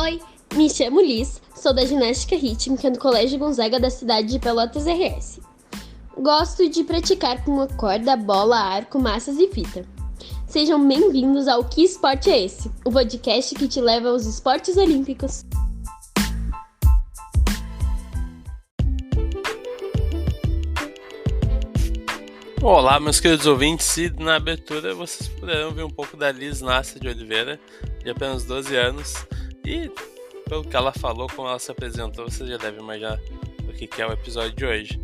Oi, me chamo Liz, sou da ginástica rítmica no Colégio Gonzaga da cidade de Pelotas RS. Gosto de praticar com a corda, bola, arco, massas e fita. Sejam bem-vindos ao Que Esporte é Esse? O podcast que te leva aos esportes olímpicos. Olá, meus queridos ouvintes, e na abertura vocês poderão ver um pouco da Liz Nasser de Oliveira, de apenas 12 anos, e pelo que ela falou, como ela se apresentou, você já deve imaginar o que é o episódio de hoje.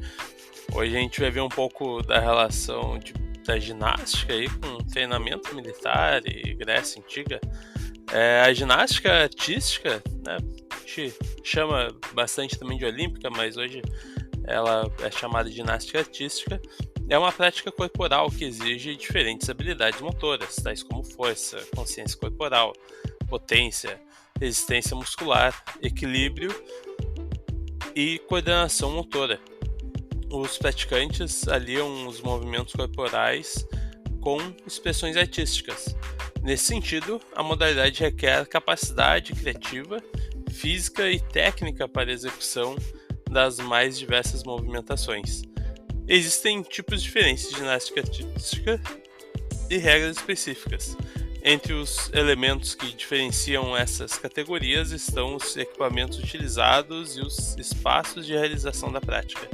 Hoje a gente vai ver um pouco da relação da ginástica aí com treinamento militar e Grécia Antiga. A ginástica artística, né, a gente chama bastante também de olímpica, mas hoje ela é chamada de ginástica artística. É uma prática corporal que exige diferentes habilidades motoras, tais como força, consciência corporal, potência, resistência muscular, equilíbrio e coordenação motora. Os praticantes aliam os movimentos corporais com expressões artísticas. Nesse sentido, a modalidade requer capacidade criativa, física e técnica para a execução das mais diversas movimentações. Existem tipos diferentes de ginástica artística e regras específicas. Entre os elementos que diferenciam essas categorias estão os equipamentos utilizados e os espaços de realização da prática.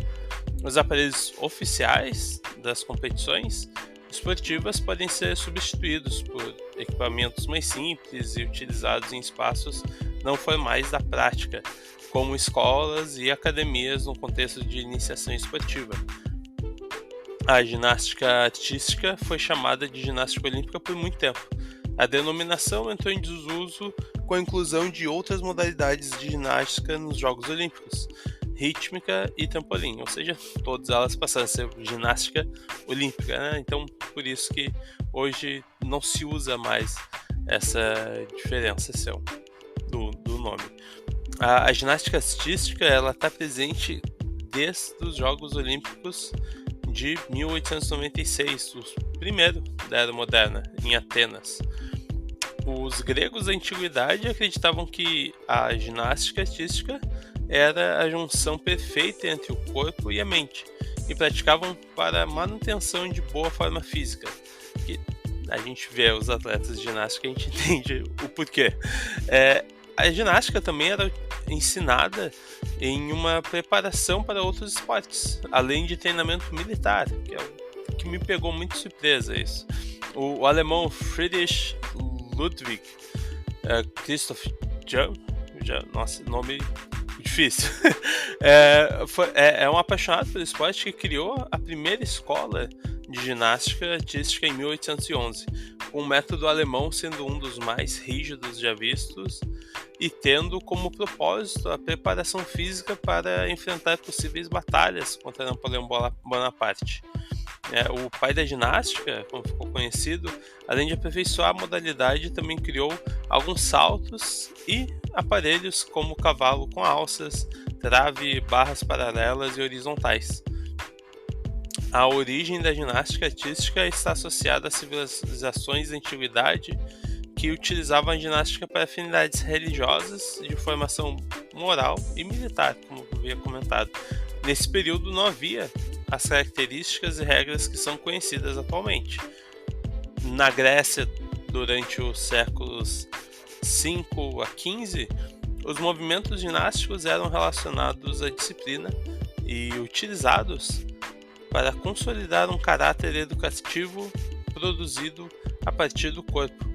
Os aparelhos oficiais das competições esportivas podem ser substituídos por equipamentos mais simples e utilizados em espaços não formais da prática, como escolas e academias no contexto de iniciação esportiva. A ginástica artística foi chamada de ginástica olímpica por muito tempo. A denominação entrou em desuso com a inclusão de outras modalidades de ginástica nos Jogos Olímpicos, rítmica e trampolim, ou seja, todas elas passaram a ser ginástica olímpica, né? Então, por isso que hoje não se usa mais essa diferenciação do nome. A ginástica artística está presente desde os Jogos Olímpicos de 1896, o primeiro da Era Moderna, em Atenas. Os gregos da Antiguidade acreditavam que a ginástica artística era a junção perfeita entre o corpo e a mente, e praticavam para a manutenção de boa forma física. Que a gente vê os atletas de ginástica, a gente entende o porquê. A ginástica também era ensinada em uma preparação para outros esportes, além de treinamento militar, que é o que me pegou muito surpresa isso. O alemão Friedrich Ludwig Christoph Jung, nossa, nome difícil, é um apaixonado pelo esporte que criou a primeira escola de ginástica artística em 1811, com o método alemão sendo um dos mais rígidos já vistos e tendo como propósito a preparação física para enfrentar possíveis batalhas contra Napoleão Bonaparte. O pai da ginástica, como ficou conhecido, além de aperfeiçoar a modalidade, também criou alguns saltos e aparelhos como cavalo com alças, trave, barras paralelas e horizontais. A origem da ginástica artística está associada a civilizações da antiguidade que utilizavam a ginástica para finalidades religiosas, de formação moral e militar, como eu havia comentado. Nesse período não havia as características e regras que são conhecidas atualmente. Na Grécia, durante os séculos 5 a 15, os movimentos ginásticos eram relacionados à disciplina e utilizados para consolidar um caráter educativo produzido a partir do corpo.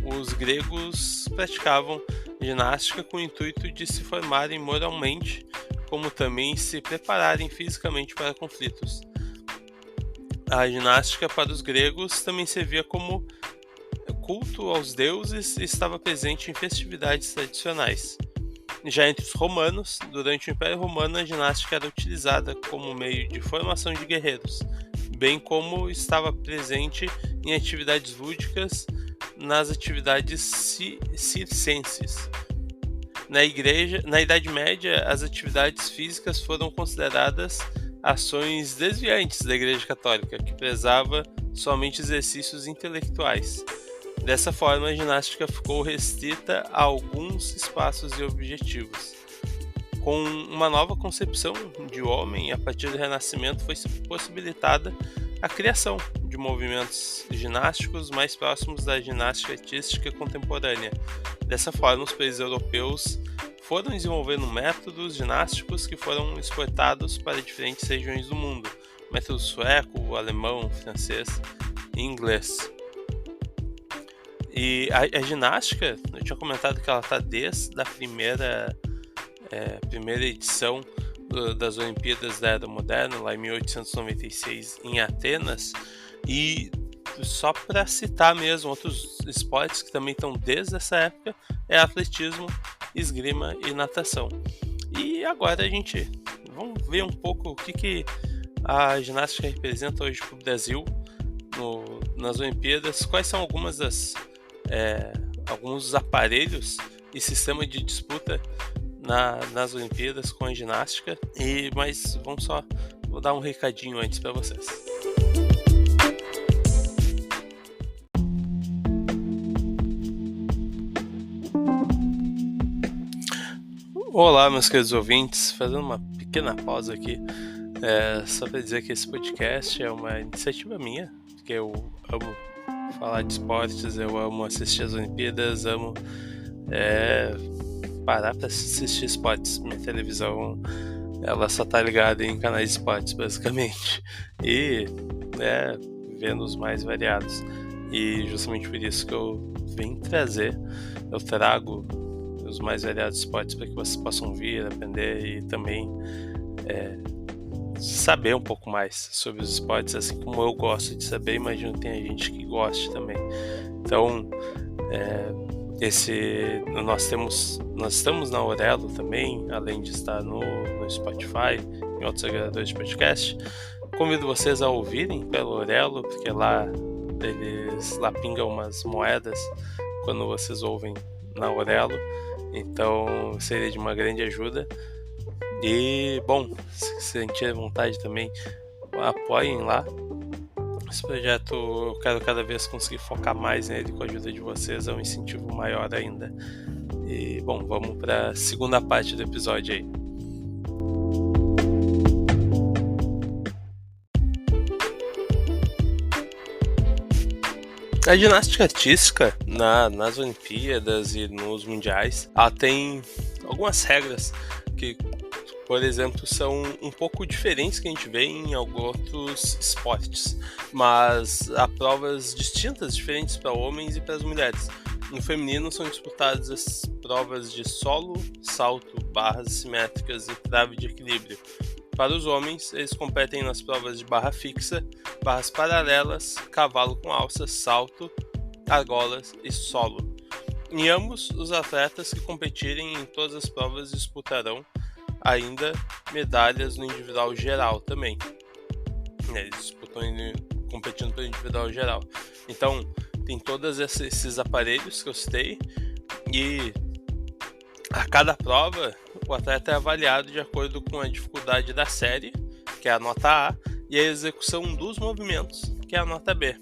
Os gregos praticavam ginástica com o intuito de se formarem moralmente, como também se prepararem fisicamente para conflitos. A ginástica para os gregos também servia como culto aos deuses e estava presente em festividades tradicionais. Já entre os romanos, durante o Império Romano, a ginástica era utilizada como meio de formação de guerreiros, bem como estava presente em atividades lúdicas nas atividades circenses. Na Idade Média, as atividades físicas foram consideradas ações desviantes da Igreja Católica, que prezava somente exercícios intelectuais. Dessa forma, a ginástica ficou restrita a alguns espaços e objetivos. Com uma nova concepção de homem, a partir do Renascimento foi possibilitada a criação de movimentos ginásticos mais próximos da ginástica artística contemporânea. Dessa forma, os países europeus foram desenvolvendo métodos ginásticos que foram exportados para diferentes regiões do mundo: método sueco, alemão, francês e inglês. E a ginástica, eu tinha comentado que ela está desde a primeira edição das Olimpíadas da Era Moderna, lá em 1896, em Atenas. E só para citar mesmo outros esportes que também estão desde essa época, é atletismo, esgrima e natação. E agora vamos ver um pouco o que a ginástica representa hoje para o Brasil nas Olimpíadas, quais são alguns dos aparelhos e sistema de disputa nas Olimpíadas com a ginástica. Mas vou dar um recadinho antes para vocês. Olá, meus queridos ouvintes, fazendo uma pequena pausa aqui, só para dizer que esse podcast é uma iniciativa minha, porque eu amo falar de esportes, eu amo assistir as Olimpíadas, amo parar para assistir esportes. Minha televisão, ela só tá ligada em canais de esportes, basicamente, e vendo os mais variados. E justamente por isso que eu trago os mais variados esportes para que vocês possam vir, aprender e também saber um pouco mais sobre os esportes, assim como eu gosto de saber. Imagino que tem gente que goste também. Então, nós estamos na Aurelo também, além de estar no Spotify, em outros agregadores de podcast. Convido vocês a ouvirem pelo Aurelo, porque lá pingam umas moedas quando vocês ouvem na Aurelo. Então seria de uma grande ajuda. E bom, se sentir vontade também, apoiem lá. Esse projeto eu quero cada vez conseguir focar mais nele. Com a ajuda de vocês é um incentivo maior ainda. E bom, vamos para a segunda parte do episódio aí. A ginástica artística nas Olimpíadas e nos Mundiais, ela tem algumas regras que, por exemplo, são um pouco diferentes que a gente vê em outros esportes, mas há provas distintas, diferentes para homens e para as mulheres. No feminino são disputadas as provas de solo, salto, barras simétricas e trave de equilíbrio. Para os homens, eles competem nas provas de barra fixa, barras paralelas, cavalo com alça, salto, argolas e solo. Em ambos, os atletas que competirem em todas as provas disputarão ainda medalhas no individual geral também. Eles disputam competindo pelo individual geral. Então, tem todos esses aparelhos que eu citei, e a cada prova o atleta é avaliado de acordo com a dificuldade da série, que é a nota A, e a execução dos movimentos, que é a nota B.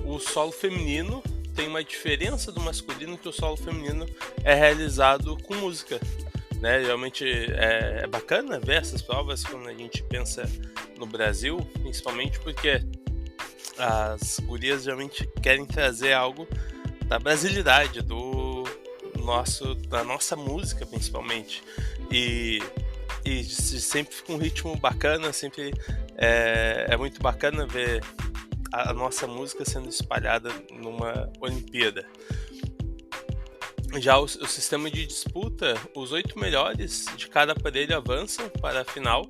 O solo feminino tem uma diferença do masculino, que o solo feminino é realizado com música, né? Realmente é bacana ver essas provas quando a gente pensa no Brasil, principalmente porque as gurias realmente querem trazer algo da brasilidade, da nossa música principalmente, e sempre fica um ritmo bacana, sempre é muito bacana ver a nossa música sendo espalhada numa Olimpíada. Já o sistema de disputa, os 8 melhores de cada aparelho avançam para a final,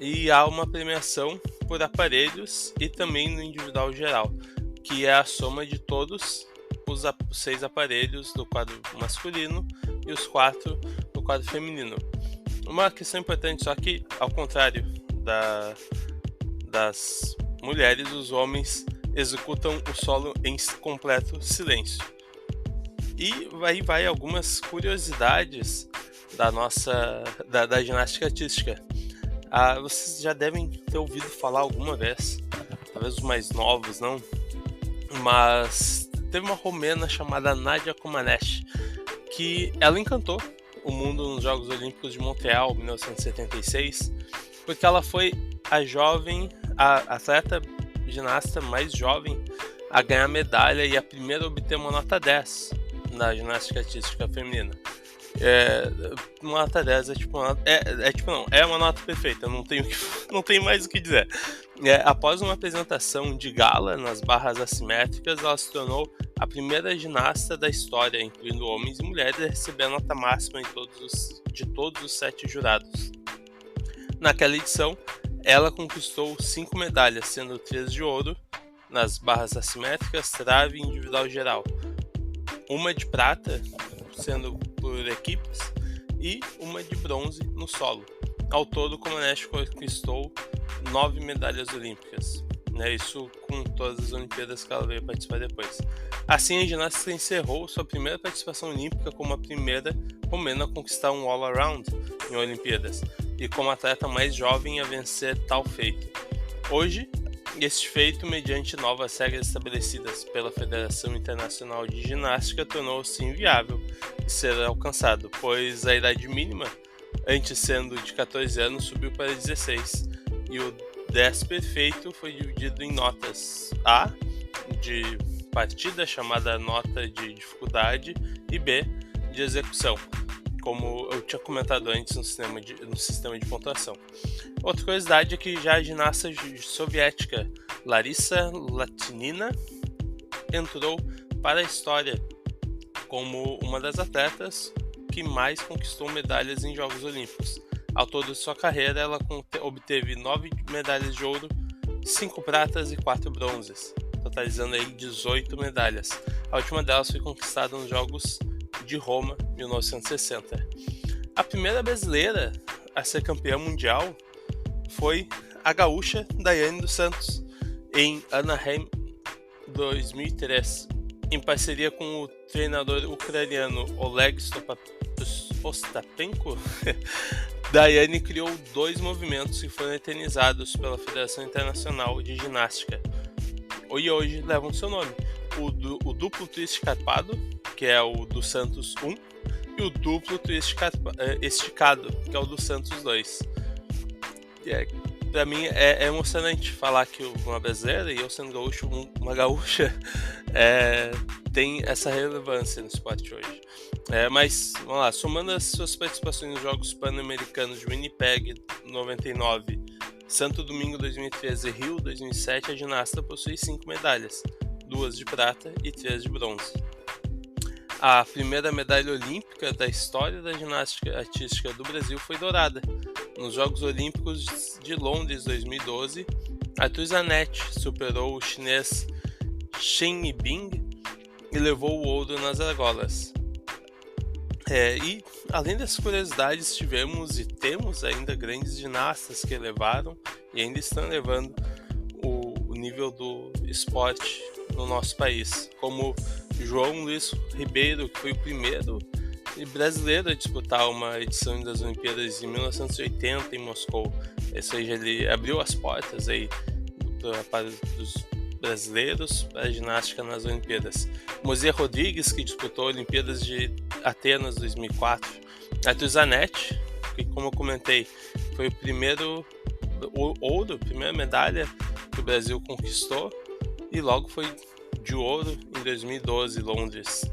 e há uma premiação por aparelhos e também no individual geral, que é a soma de todos os 6 aparelhos do quadro masculino e os 4 do quadro feminino. Uma questão importante, só que ao contrário das mulheres, os homens executam o solo em completo silêncio. E aí vai algumas curiosidades da ginástica artística. Vocês já devem ter ouvido falar alguma vez, talvez os mais novos não, mas teve uma romena chamada Nadia Comaneci, que ela encantou o mundo nos Jogos Olímpicos de Montreal, 1976, porque ela foi a atleta ginasta mais jovem a ganhar medalha e a primeira a obter uma nota 10 na ginástica artística feminina. Uma nota 10 é uma nota perfeita, não tenho mais o que dizer. Após uma apresentação de gala nas barras assimétricas, ela se tornou a primeira ginasta da história, incluindo homens e mulheres, a receber a nota máxima de todos os 7 jurados. Naquela edição, ela conquistou 5 medalhas, sendo 3 de ouro nas barras assimétricas, trave e individual geral, uma de prata, sendo por equipes, e uma de bronze no solo. Ao todo, Comaneci conquistou 9 medalhas olímpicas, isso com todas as Olimpíadas que ela veio participar depois. Assim, a ginástica encerrou sua primeira participação olímpica como a primeira romena a conquistar um all-around em Olimpíadas, e como a atleta mais jovem a vencer tal feito. Hoje, este feito, mediante novas regras estabelecidas pela Federação Internacional de Ginástica, tornou-se inviável de ser alcançado, pois a idade mínima, antes sendo de 14 anos, subiu para 16, e o 10 perfeito foi dividido em notas A, de partida, chamada nota de dificuldade, e B, de execução, como eu tinha comentado antes no sistema de pontuação. Outra curiosidade é que já a ginasta soviética Larissa Latynina entrou para a história como uma das atletas que mais conquistou medalhas em Jogos Olímpicos. Ao todo de sua carreira, ela obteve 9 medalhas de ouro, 5 pratas e 4 bronzes, totalizando aí 18 medalhas. A última delas foi conquistada nos Jogos de Roma, 1960. A primeira brasileira a ser campeã mundial foi a gaúcha Daiane dos Santos, em Anaheim 2003, em parceria com o treinador ucraniano Oleg Ostapenko. Daiane criou 2 movimentos que foram eternizados pela Federação Internacional de Ginástica e hoje levam seu nome: o duplo twist carpado, que é o do Santos 1, e o duplo twist esticado, que é o do Santos 2. Pra mim é emocionante falar que uma brasileira, e eu sendo gaúcho, uma gaúcha, tem essa relevância no esporte hoje. Mas, vamos lá, somando as suas participações nos Jogos Pan-Americanos de Winnipeg 99, Santo Domingo 2013 e Rio 2007, a ginasta possui 5 medalhas, 2 de prata e 3 de bronze. A primeira medalha olímpica da história da ginástica artística do Brasil foi dourada. Nos Jogos Olímpicos de Londres 2012, Arthur Zanetti superou o chinês Chen Yibing e levou o ouro nas argolas. E além das curiosidades, tivemos e temos ainda grandes ginastas que levaram e ainda estão levando o nível do esporte no nosso país, como João Luiz Ribeiro, que foi o primeiro brasileiro a disputar uma edição das Olimpíadas em 1980 em Moscou. Ou seja, ele abriu as portas aí para os brasileiros para a ginástica nas Olimpíadas. Mosier Rodrigues, que disputou as Olimpíadas de Atenas 2004. Arthur Zanetti, que, como eu comentei, foi o primeiro ouro, a primeira medalha que o Brasil conquistou, e logo foi de ouro em 2012, Londres.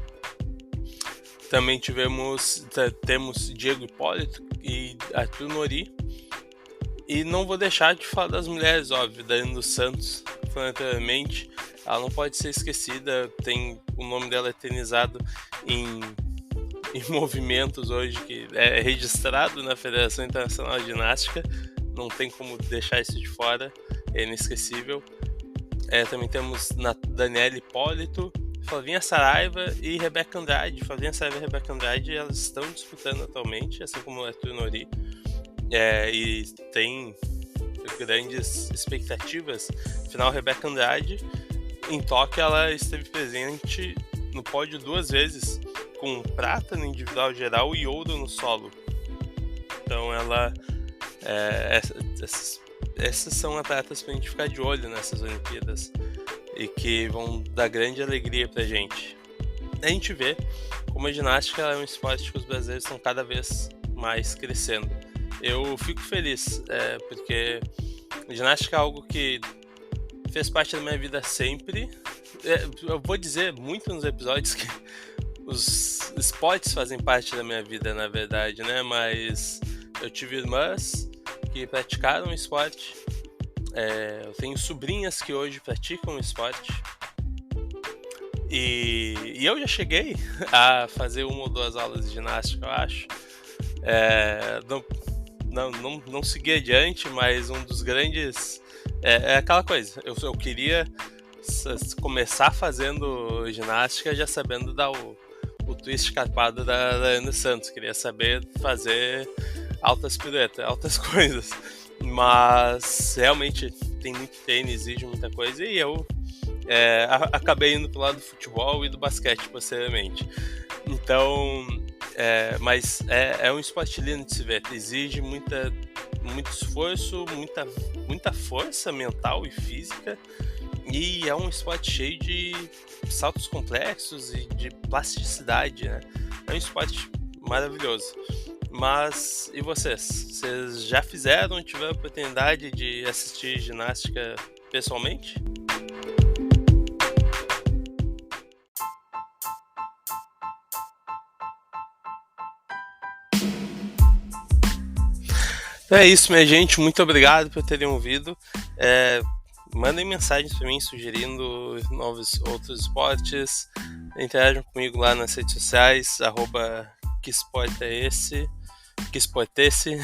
Também temos Diego Hipólito e Arthur Nori. E não vou deixar de falar das mulheres, óbvio, Daiane dos Santos, falando anteriormente. Ela não pode ser esquecida, tem o nome dela eternizado em movimentos hoje, que é registrado na Federação Internacional de Ginástica. Não tem como deixar isso de fora, é inesquecível. Também temos Daniela Hipólito, Flavinha Saraiva e Rebeca Andrade. Flavinha Saraiva e Rebeca Andrade, elas estão disputando atualmente, assim como o Arthur Nori, e tem grandes expectativas. Afinal, Rebeca Andrade, em Tóquio, ela esteve presente no pódio 2 vezes, com prata no individual geral e ouro no solo. Então essas são atletas para a gente ficar de olho nessas Olimpíadas. e que vão dar grande alegria pra gente. A gente vê como a ginástica é um esporte que os brasileiros estão cada vez mais crescendo. Eu fico feliz, porque a ginástica é algo que fez parte da minha vida sempre. Eu vou dizer muito nos episódios que os esportes fazem parte da minha vida, na verdade, né? Mas eu tive irmãs que praticaram esporte, eu tenho sobrinhas que hoje praticam esporte, e eu já cheguei a fazer 1 ou 2 aulas de ginástica, eu acho. Não segui adiante, mas um dos grandes... É aquela coisa, eu queria começar fazendo ginástica já sabendo dar o twist carpado da Ana Santos. Queria saber fazer altas piruetas, altas coisas. Mas realmente tem muito treino, exige muita coisa, e eu acabei indo pro lado do futebol e do basquete posteriormente. Então, mas é um esporte lindo de se ver, exige muito esforço, muita força mental e física, e é um esporte cheio de saltos complexos e de plasticidade, né? É um esporte maravilhoso. Mas, e vocês? Vocês já fizeram, tiveram a oportunidade de assistir ginástica pessoalmente? Então é isso, minha gente. Muito obrigado por terem ouvido. Mandem mensagens para mim sugerindo outros esportes. Interajam comigo lá nas redes sociais, @que esporte é esse? Que esporte é esse?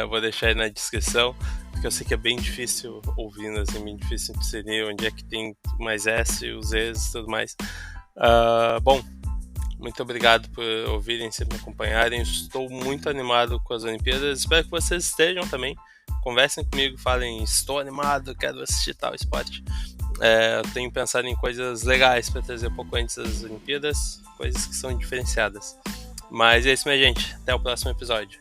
Vou deixar aí na descrição, porque eu sei que é bem difícil ouvindo, assim, bem difícil discernir onde é que tem mais S, os Zs e tudo mais. Bom, muito obrigado por ouvirem, sempre me acompanharem. Estou muito animado com as Olimpíadas. Espero que vocês estejam também. Conversem comigo, falem: estou animado, quero assistir tal esporte. Eu tenho pensado em coisas legais para trazer um pouco antes das Olimpíadas, coisas que são diferenciadas. Mas é isso, minha gente. Até o próximo episódio.